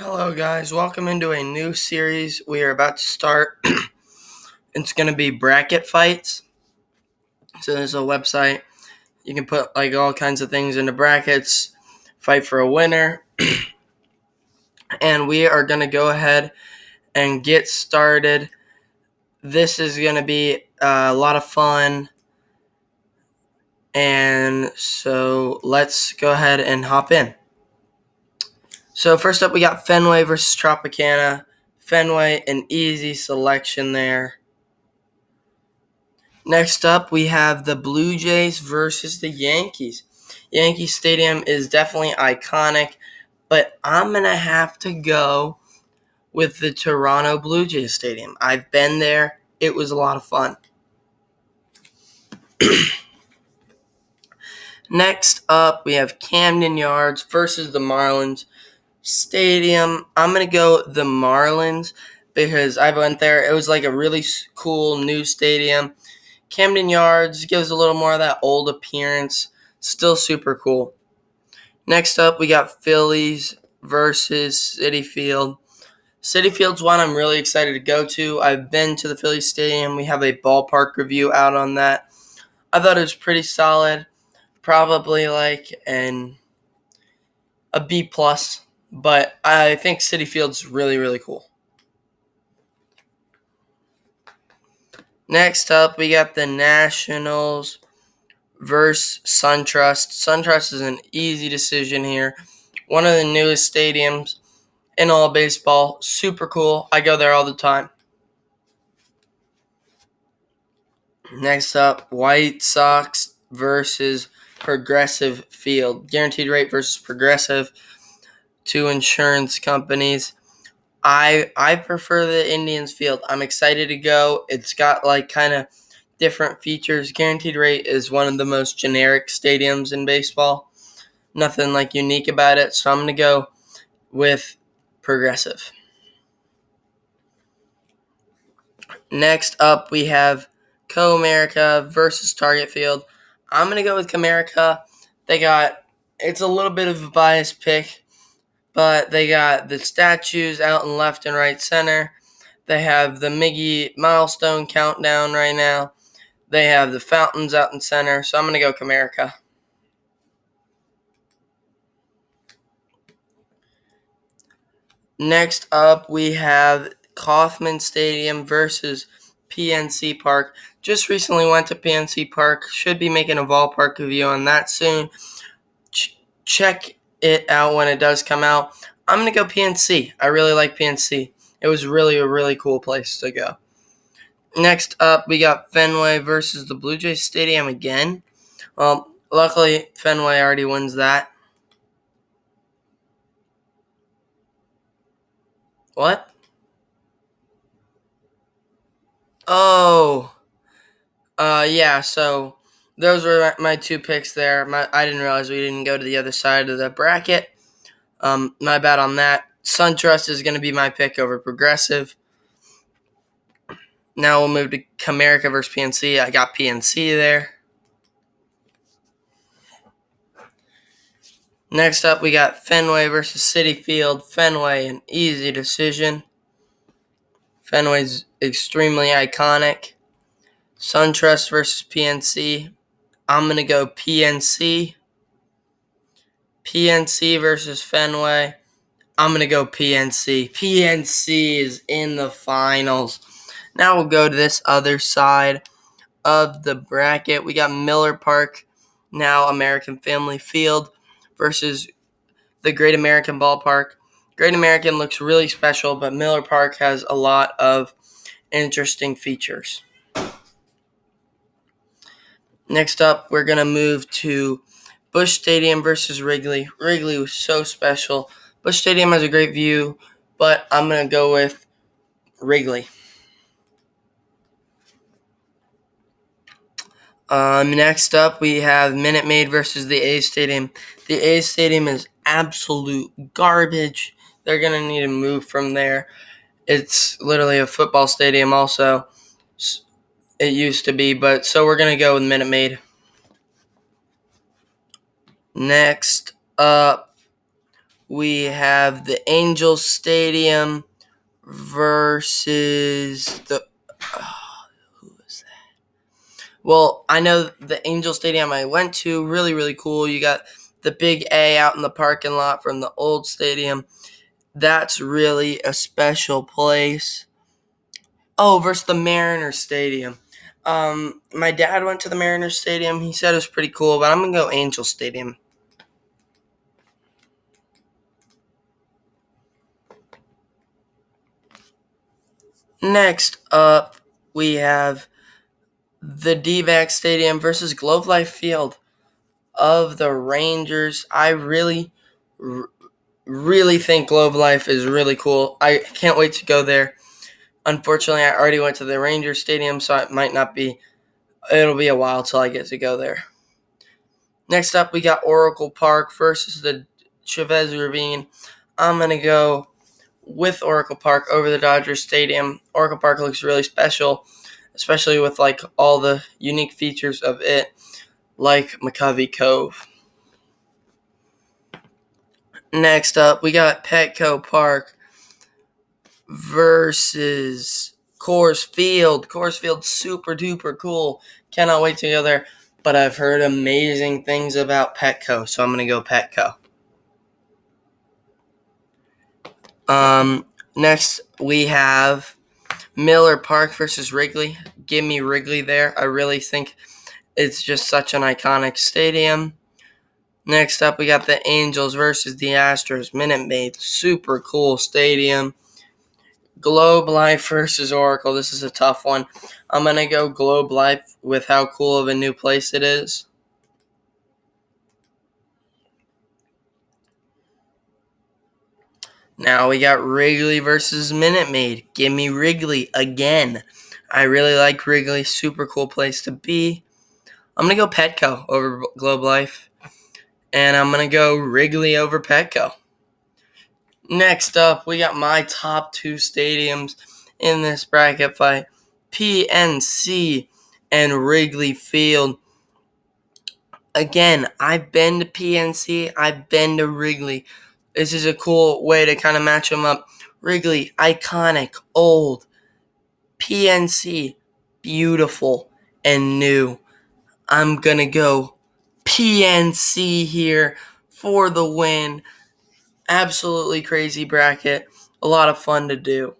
Hello, guys. Welcome into a new series we are about to start. It's going to be bracket fights. So there's a website. You can put like all kinds of things into brackets, fight for a winner. And we are going to go ahead and get started. This is going to be a lot of fun. And so let's go ahead and hop in. So first up, we got Fenway versus Tropicana. Fenway, an easy selection there. Next up, we have the Blue Jays versus the Yankees. Yankee Stadium is definitely iconic, but I'm going to have to go with the Toronto Blue Jays Stadium. I've been there. It was a lot of fun. Next up, we have Camden Yards versus the Marlins Stadium. I'm going to go the Marlins because I went there. It was like a really cool new stadium. Camden Yards gives a little more of that old appearance. Still super cool. Next up, we got Phillies versus Citi Field. Citi Field's one I'm really excited to go to. I've been to the Phillies Stadium. We have a ballpark review out on that. I thought it was pretty solid. Probably like a B+, but I think Citi Field's really, really cool. Next up, we got the Nationals versus SunTrust. SunTrust is an easy decision here. One of the newest stadiums in all baseball. Super cool. I go there all the time. Next up, White Sox versus Progressive Field. Guaranteed rate versus Progressive. Two insurance companies. I prefer the Indians Field. I'm excited to go. It's got like kind of different features. Guaranteed rate is one of the most generic stadiums in baseball. Nothing like unique about it. So I'm going to go with Progressive. Next up, we have Comerica versus Target Field. I'm going to go with Comerica. It's a little bit of a biased pick, but they got the statues out in left and right center. They have the Miggy milestone countdown right now. They have the fountains out in center, so I'm going to go Comerica. Next up, we have Kaufman Stadium versus Pnc Park. Just recently went to Pnc Park. Should be making a ballpark review on that soon. Check it out when it does come out. I'm going to go PNC. I really like PNC. It was really a really cool place to go. Next up, we got Fenway versus the Blue Jays Stadium again. Luckily, Fenway already wins that. What? Oh. Yeah, so those were my two picks there. I didn't realize we didn't go to the other side of the bracket. My bad on that. SunTrust is going to be my pick over Progressive. Now we'll move to Comerica versus PNC. I got PNC there. Next up, we got Fenway versus Citi Field. Fenway, an easy decision. Fenway's extremely iconic. SunTrust versus PNC. I'm going to go PNC. PNC versus Fenway. I'm going to go PNC. PNC is in the finals. Now we'll go to this other side of the bracket. We got Miller Park, now American Family Field, versus the Great American Ballpark. Great American looks really special, but Miller Park has a lot of interesting features. Next up, we're going to move to Busch Stadium versus Wrigley. Wrigley was so special. Busch Stadium has a great view, but I'm going to go with Wrigley. Next up, we have Minute Maid versus the A's Stadium. The A's Stadium is absolute garbage. They're going to need to move from there. It's literally a football stadium also. It used to be, but so we're going to go with Minute Maid. Next up, we have the Angels Stadium versus the. Who is that? Well, I know the Angel Stadium I went to, really, really cool. You got the big A out in the parking lot from the old stadium. That's really a special place. Oh, versus the Mariners Stadium. My dad went to the Mariners Stadium. He said it was pretty cool, but I'm going to go Angel Stadium. Next up, we have the D-Vac Stadium versus Globe Life Field of the Rangers. I really think Globe Life is really cool. I can't wait to go there. Unfortunately, I already went to the Rangers Stadium, so it'll be a while till I get to go there. Next up, we got Oracle Park versus the Chavez Ravine. I'm going to go with Oracle Park over the Dodgers Stadium. Oracle Park looks really special, especially with like all the unique features of it, like McCovey Cove. Next up, we got Petco Park versus Coors Field. Coors Field, super duper cool. Cannot wait to go there. But I've heard amazing things about Petco, so I'm going to go Petco. Next, we have Miller Park versus Wrigley. Give me Wrigley there. I really think it's just such an iconic stadium. Next up, we got the Angels versus the Astros. Minute Maid, super cool stadium. Globe Life versus Oracle. This is a tough one. I'm going to go Globe Life with how cool of a new place it is. Now we got Wrigley versus Minute Maid. Give me Wrigley again. I really like Wrigley. Super cool place to be. I'm going to go Petco over Globe Life. And I'm going to go Wrigley over Petco. Next up, we got my top two stadiums in this bracket fight. PNC and Wrigley Field. Again, I've been to PNC. I've been to Wrigley. This is a cool way to kind of match them up. Wrigley, iconic, old. PNC, beautiful and new. I'm going to go PNC here for the win. Absolutely crazy bracket. A lot of fun to do.